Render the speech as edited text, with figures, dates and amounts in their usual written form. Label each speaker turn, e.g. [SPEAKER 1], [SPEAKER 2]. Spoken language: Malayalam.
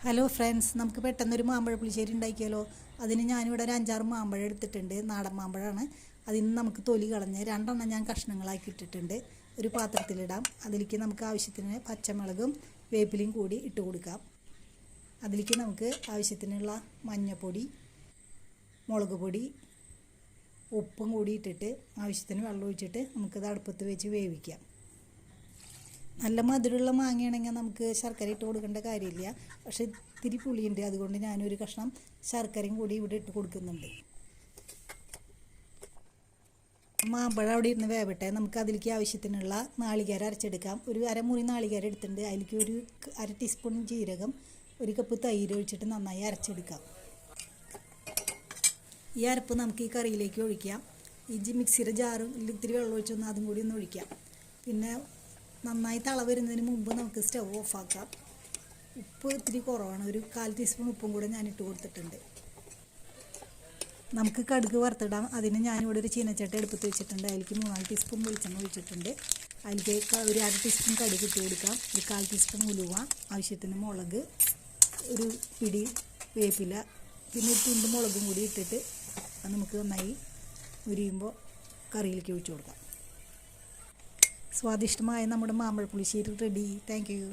[SPEAKER 1] ഹലോ ഫ്രണ്ട്സ്, നമുക്ക് പെട്ടെന്നൊരു മാമ്പഴ പുളിശ്ശേരി ഉണ്ടാക്കിയാലോ. അതിന് ഞാനിവിടെ ഒരു 5-6 മാമ്പഴം എടുത്തിട്ടുണ്ട്. നാടൻ മാമ്പഴമാണ്. അതിന് നമുക്ക് തൊലി കളഞ്ഞ് 2 ഞാൻ കഷ്ണങ്ങളാക്കി ഇട്ടിട്ടുണ്ട്. ഒരു പാത്രത്തിലിടാം. അതിലേക്ക് നമുക്ക് ആവശ്യത്തിന് പച്ചമുളകും വേപ്പിലയും കൂടി ഇട്ട് കൊടുക്കാം. അതിലേക്ക് നമുക്ക് ആവശ്യത്തിനുള്ള മഞ്ഞൾപ്പൊടി, മുളക് പൊടി, ഉപ്പും കൂടി ഇട്ടിട്ട് ആവശ്യത്തിന് വെള്ളം ഒഴിച്ചിട്ട് നമുക്കത് അടുപ്പത്ത് വെച്ച് വേവിക്കാം. നല്ല മധുരമുള്ള മാങ്ങയാണെങ്കിൽ നമുക്ക് ശർക്കര ഇട്ട് കൊടുക്കേണ്ട കാര്യമില്ല. പക്ഷെ ഇത്തിരി പുളിയുണ്ട്, അതുകൊണ്ട് ഞാനൊരു കഷ്ണം ശർക്കരയും കൂടി ഇവിടെ ഇട്ട് കൊടുക്കുന്നുണ്ട്. മാമ്പഴം അവിടെ ഇരുന്ന് വേവട്ടെ. നമുക്ക് അതിലേക്ക് ആവശ്യത്തിനുള്ള നാളികേരം അരച്ചെടുക്കാം. ഒരു അരമുറി നാളികേരം എടുത്തിട്ടുണ്ട്. അതിലേക്ക് ഒരു 1/2 ടീസ്പൂൺ ജീരകം, 1 കപ്പ് തൈര് ഒഴിച്ചിട്ട് നന്നായി അരച്ചെടുക്കാം. ഈ അരപ്പ് നമുക്ക് ഈ കറിയിലേക്ക് ഒഴിക്കാം. ഈ മിക്സിയുടെ ജാറും ഇത്തിരി വെള്ളം ഒഴിച്ചൊന്ന് അതും കൂടി ഒന്ന് ഒഴിക്കാം. പിന്നെ നന്നായി തള വരുന്നതിന് മുമ്പ് നമുക്ക് സ്റ്റവ് ഓഫാക്കാം. ഉപ്പ് ഇത്തിരി കുറവാണ്, ഒരു 1/4 ടീസ്പൂൺ ഉപ്പും കൂടെ ഞാൻ ഇട്ട് കൊടുത്തിട്ടുണ്ട്. നമുക്ക് കടുക് വറുത്തിടാം. അതിന് ഞാനിവിടെ ഒരു ചീനച്ചട്ടി എടുപ്പത്ത് വെച്ചിട്ടുണ്ട്. അതിലേക്ക് 3-4 ടീസ്പൂൺ വെളിച്ചെണ്ണ ഒഴിച്ചിട്ടുണ്ട്. അതിലേക്ക് ഒരു 1/2 ടീസ്പൂൺ കടുക് ഇട്ട് കൊടുക്കാം. ഒരു 1/4 ടീസ്പൂൺ ഉലുവ, ആവശ്യത്തിന് മുളക്, ഒരു പിടി വേപ്പില, പിന്നെ ഒരു തുണ്ട് മുളകും കൂടി ഇട്ടിട്ട് അത് നമുക്ക് നന്നായി ഉരിയുമ്പോൾ കറിയിലേക്ക് ഒഴിച്ചു കൊടുക്കാം. സ്വാദിഷ്ടമായ നമ്മുടെ മാമ്പഴ പുളിശ്ശേരി റെഡി. Thank you.